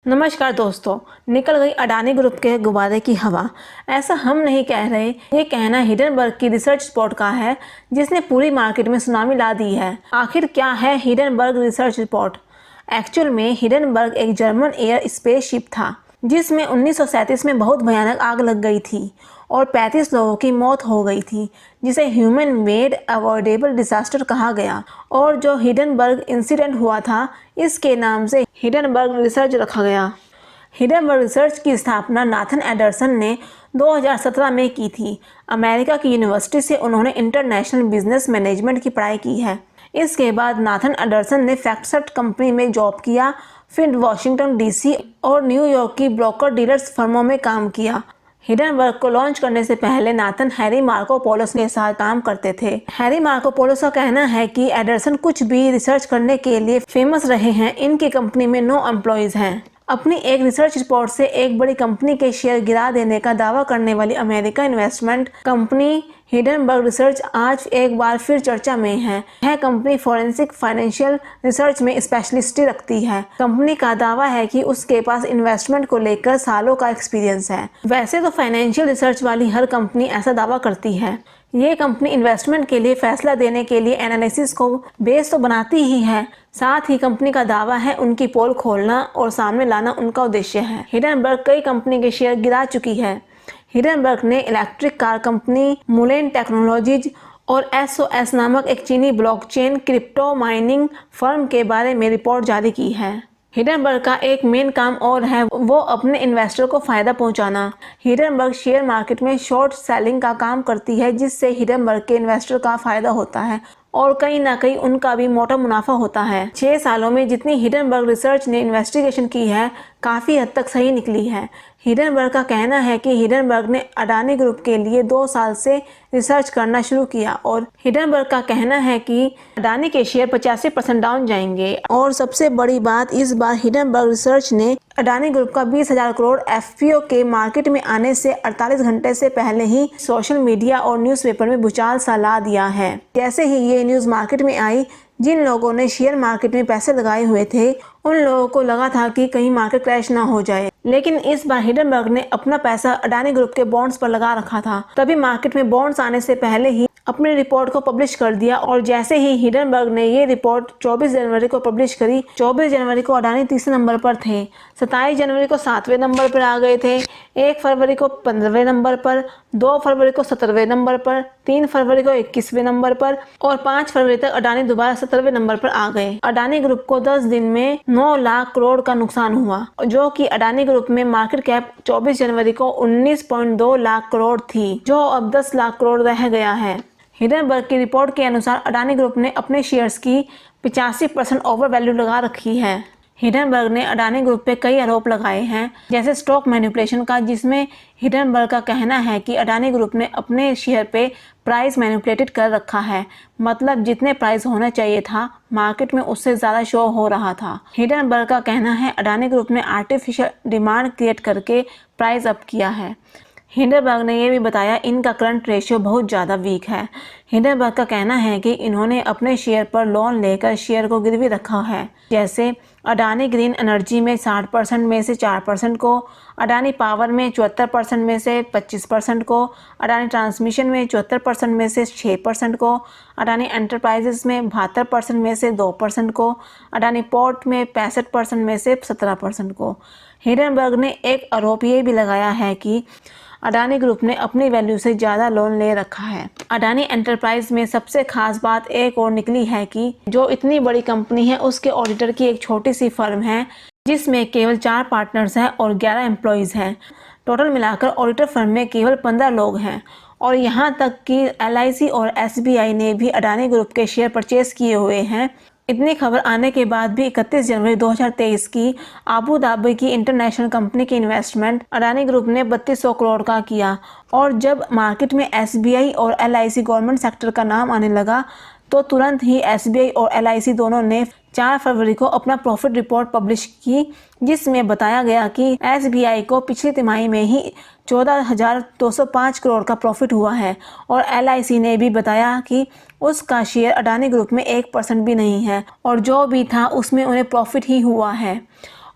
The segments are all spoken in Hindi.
नमस्कार दोस्तों। निकल गई अडानी ग्रुप के गुब्बारे की हवा। ऐसा हम नहीं कह रहे, ये कहना हिडनबर्ग की रिसर्च रिपोर्ट का है जिसने पूरी मार्केट में सुनामी ला दी है। आखिर क्या है हिडनबर्ग रिसर्च रिपोर्ट? एक्चुअल में हिडनबर्ग एक जर्मन एयर स्पेसशिप था जिसमें 1937 में बहुत भयानक आग लग गई थी और 35 लोगों की मौत हो गई थी, जिसे ह्यूमन मेड अवॉइडेबल डिजास्टर कहा गया। और जो हिडनबर्ग इंसिडेंट हुआ था, इसके नाम से हिडनबर्ग रिसर्च रखा गया। हिडनबर्ग रिसर्च की स्थापना नाथन एंडरसन ने 2017 में की थी। अमेरिका की यूनिवर्सिटी से उन्होंने इंटरनेशनल बिजनेस मैनेजमेंट की पढ़ाई की है। इसके बाद नाथन एंडरसन ने फैक्टसेट कंपनी में जॉब किया, फिर वॉशिंगटन डीसी और न्यूयॉर्क की ब्रोकर डीलर्स फर्मों में काम किया। हिडनबर्ग को लॉन्च करने से पहले नाथन हैरी मार्कोपोलोस के साथ काम करते थे। हैरी मार्कोपोलोस का कहना है कि एंडरसन कुछ भी रिसर्च करने के लिए फेमस रहे हैं। इनकी कंपनी में 9 एम्प्लॉइज हैं। अपनी एक रिसर्च रिपोर्ट से एक बड़ी कंपनी के शेयर गिरा देने का दावा करने वाली America investment company Hindenburg research आज एक बार फिर चर्चा में है। यह कंपनी फॉरेंसिक फाइनेंशियल रिसर्च में स्पेशलिस्टी रखती है। कंपनी का दावा है कि उसके पास इन्वेस्टमेंट को लेकर सालों का एक्सपीरियंस है। वैसे तो फाइनेंशियल रिसर्च वाली हर कंपनी ऐसा दावा करती है। ये कंपनी इन्वेस्टमेंट के लिए फैसला देने के लिए एनालिसिस को बेस तो बनाती ही है, साथ ही कंपनी का दावा है उनकी पोल खोलना और सामने लाना उनका उद्देश्य है। हिडनबर्ग कई कंपनी के शेयर गिरा चुकी है। हिडनबर्ग ने इलेक्ट्रिक कार कंपनी मुलेन टेक्नोलॉजीज और एसओएस नामक एक चीनी ब्लॉकचेन क्रिप्टो माइनिंग फर्म के बारे में रिपोर्ट जारी की है। हिडनबर्ग का एक मेन काम और है वो अपने इन्वेस्टर को फायदा पहुंचाना। हिडनबर्ग शेयर मार्केट में शॉर्ट सेलिंग का काम करती है, जिससे हिडनबर्ग के इन्वेस्टर का फायदा होता है और कहीं ना कहीं उनका भी मोटा मुनाफा होता है। 6 सालों में जितनी हिडनबर्ग रिसर्च ने इन्वेस्टिगेशन की है, काफ़ी हद तक सही निकली है। हिडनबर्ग का कहना है कि हिडनबर्ग ने अडानी ग्रुप के लिए 2 साल से रिसर्च करना शुरू किया और हिडनबर्ग का कहना है कि अडानी के शेयर 85% डाउन जाएंगे। और सबसे बड़ी बात, इस बार हिडनबर्ग रिसर्च ने अडानी ग्रुप का 20,000 करोड़ एफपीओ के मार्केट में आने से 48 घंटे से पहले ही सोशल मीडिया और न्यूज़पेपर में भूचाल सा ला दिया है। जैसे ही ये न्यूज़ मार्केट में आई, जिन लोगों ने शेयर मार्केट में पैसे लगाए हुए थे उन लोगों को लगा था कि कहीं मार्केट क्रैश ना हो जाए। लेकिन इस बार हिडनबर्ग ने अपना पैसा अडानी ग्रुप के बॉन्ड्स पर लगा रखा था, तभी मार्केट में बॉन्ड्स आने से पहले ही अपनी रिपोर्ट को पब्लिश कर दिया। और जैसे ही हिडनबर्ग ने ये रिपोर्ट 24 जनवरी को पब्लिश करी, 24 जनवरी को अडानी तीसरे नंबर पर थे, 27 जनवरी को 7वें नंबर पर आ गए थे, 1 फरवरी को 15वें नंबर पर, 2 फरवरी को 17वें नंबर पर, 3 फरवरी को 21वें नंबर पर और 5 फरवरी तक अडानी दोबारा 17वें नंबर पर आ गए। अडानी ग्रुप को 10 दिन में 9 लाख करोड़ का नुकसान हुआ, जो कि अडानी ग्रुप में मार्केट कैप 24 जनवरी को 19.2 लाख करोड़ थी, जो अब 10 लाख करोड़ रह गया है। हिडनबर्ग की रिपोर्ट के अनुसार अडानी ग्रुप ने अपने शेयर्स की 85% ओवर वैल्यू लगा रखी है। हिडनबर्ग ने अडानी ग्रुप पे कई आरोप लगाए हैं, जैसे स्टॉक मैनिपुलेशन का, जिसमें हिडनबर्ग का कहना है कि अडानी ग्रुप ने अपने शेयर पे प्राइस मैनिपुलेटेड कर रखा है। मतलब जितने प्राइस होना चाहिए था मार्केट में उससे ज़्यादा शो हो रहा था। हिडनबर्ग का कहना है अडानी ग्रुप ने आर्टिफिशियल डिमांड क्रिएट करके प्राइस अप किया है। हिडनबर्ग ने यह भी बताया इनका करंट रेशियो बहुत ज़्यादा वीक है। हिडनबर्ग का कहना है कि इन्होंने अपने शेयर पर लोन लेकर शेयर को गिरवी रखा है, जैसे अडानी ग्रीन एनर्जी में 60% में से 4% को, अडानी पावर में 74% में से 25% को, अडानी ट्रांसमिशन में 74% में से 6% को, अडानी एंटरप्राइजेस में 72% में से 2% को, अडानी पोर्ट में 65% में से 17% को। हिडनबर्ग ने एक आरोप ये भी लगाया है कि अडानी ग्रुप ने अपनी वैल्यू से ज़्यादा लोन ले रखा है। अडानी एंटरप्राइज में सबसे खास बात एक और निकली है कि जो इतनी बड़ी कंपनी है उसके ऑडिटर की एक छोटी सी फर्म है, जिसमें केवल 4 पार्टनर्स हैं और 11 एम्प्लॉयज़ हैं। टोटल मिलाकर ऑडिटर फर्म में केवल 15 लोग हैं। और यहाँ तक कि एलआईसी और एसबीआई ने भी अडानी ग्रुप के शेयर परचेज किए हुए हैं। इतनी खबर आने के बाद भी 31 जनवरी 2023 की आबू धाबी की इंटरनेशनल कंपनी की इन्वेस्टमेंट अडानी ग्रुप ने 3200 करोड़ का किया। और जब मार्केट में एसबीआई और एलआईसी गवर्नमेंट सेक्टर का नाम आने लगा, तो तुरंत ही एसबीआई और एलआईसी दोनों ने 4 फरवरी को अपना प्रॉफिट रिपोर्ट पब्लिश की, जिसमें बताया गया कि एसबीआई को पिछली तिमाही में ही 14,205 करोड़ का प्रॉफिट हुआ है और एलआईसी ने भी बताया कि उसका शेयर अडानी ग्रुप में 1% भी नहीं है और जो भी था उसमें उन्हें प्रॉफिट ही हुआ है।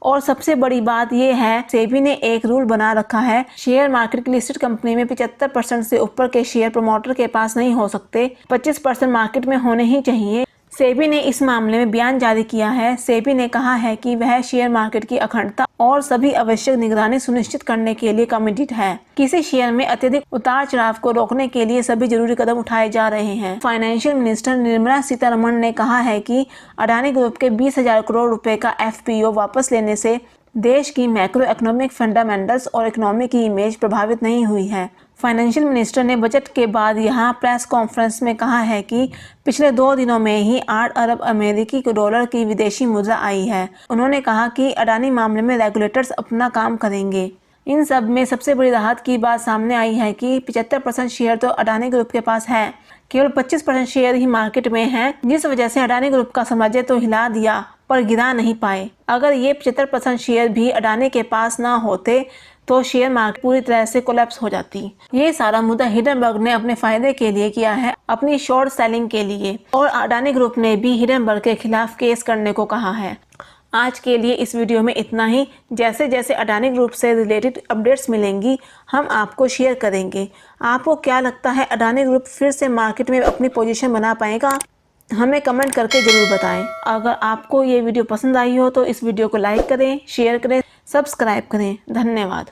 और सबसे बड़ी बात यह है, सेबी ने एक रूल बना रखा है, शेयर मार्केट की लिस्टेड कंपनी में 75% से ऊपर के शेयर प्रमोटर के पास नहीं हो सकते, 25% मार्केट में होने ही चाहिए। सेबी ने इस मामले में बयान जारी किया है। सेबी ने कहा है कि वह शेयर मार्केट की अखंडता और सभी आवश्यक निगरानी सुनिश्चित करने के लिए कमिटेड है। किसी शेयर में अत्यधिक उतार चढ़ाव को रोकने के लिए सभी जरूरी कदम उठाए जा रहे हैं। फाइनेंशियल मिनिस्टर निर्मला सीतारमण ने कहा है कि अडानी ग्रुप के 20,000 करोड़ रुपए का एफपीओ वापस लेने से देश की मैक्रो इकोनॉमिक फंडामेंटल्स और इकोनॉमी की इमेज प्रभावित नहीं हुई है। फाइनेंशियल मिनिस्टर ने बजट के बाद यहां प्रेस कॉन्फ्रेंस में कहा है कि पिछले 2 दिनों में ही 8 अरब अमेरिकी डॉलर की विदेशी मुद्रा आई है। उन्होंने कहा कि अडानी मामले में रेगुलेटर्स अपना काम करेंगे। इन सब में सबसे बड़ी राहत की बात सामने आई है कि 75% शेयर तो अडानी ग्रुप के पास है, केवल 25% शेयर ही मार्केट में हैं, जिस वजह से अडानी ग्रुप का साम्राज्य तो हिला दिया पर गिरा नहीं पाए। अगर ये 75% शेयर भी अडानी के पास ना होते तो शेयर मार्केट पूरी तरह से कोलैप्स हो जाती। ये सारा मुद्दा हिंडनबर्ग ने अपने फायदे के लिए किया है, अपनी शॉर्ट सेलिंग के लिए, और अडानी ग्रुप ने भी हिंडनबर्ग के खिलाफ केस करने को कहा है। आज के लिए इस वीडियो में इतना ही। जैसे जैसे अडानी ग्रुप से रिलेटेड अपडेट्स मिलेंगी हम आपको शेयर करेंगे। आपको क्या लगता है, अडानी ग्रुप फिर से मार्केट में अपनी पोजीशन बना पाएगा? हमें कमेंट करके ज़रूर बताएं। अगर आपको ये वीडियो पसंद आई हो तो इस वीडियो को लाइक करें, शेयर करें, सब्सक्राइब करें। धन्यवाद।